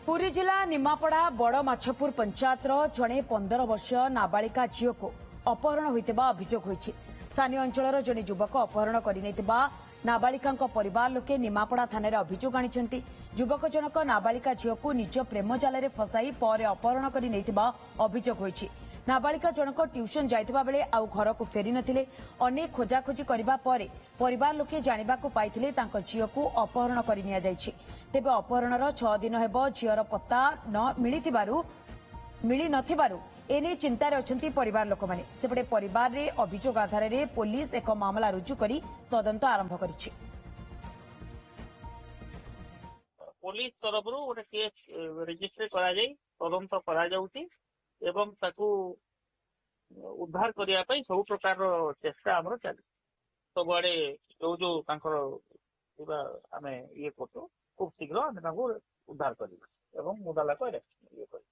पुरी जिला निमापड़ा बड़ माछपुर पंचायत जड़े 15 वर्षीय नाबालिका झील को अपहरण होता अभियोग होती। स्थानीय अंचल जड़े युवक अपहरण कर नाबालिका परिवार लोके निमापड़ा थाना अभियोग आनी। युवक जनक नाबालिका झील को निज प्रेम जाल फसाई पर अपहरण कर अभियोग होती। नाबालिका जनक ट्यूशन जाइथिबा बेले आउ घर को फेरी नथिले। अनेक खोजाखोजी करबा परे परिवार लोके जानिबाकु पाइथिले तांको झील को अपहरण कर निया जाइछि। तेबे अपहरणर 6 दिन हेबो झीलर पत्ता न मिली नथिबारु एने चिंतार अछंती परिवार लोक माने। सेपटे परिवार रे अभियोग आधार रे पुलिस एक मामला रुजु करी तदंत आरंभ करिछि। पुलिस तरफ गोटे केस रेजिस्टर करा जाई तदंत करा जाउती एवं ताकू उद्धार करिया पई सब प्रकार चेष्टा हमर चली। सबआडे जो जो तांकर आमे ये करतो खूब शीघ्र आमे तांको उद्धार करिबा एवं मुदाला करे ये करी।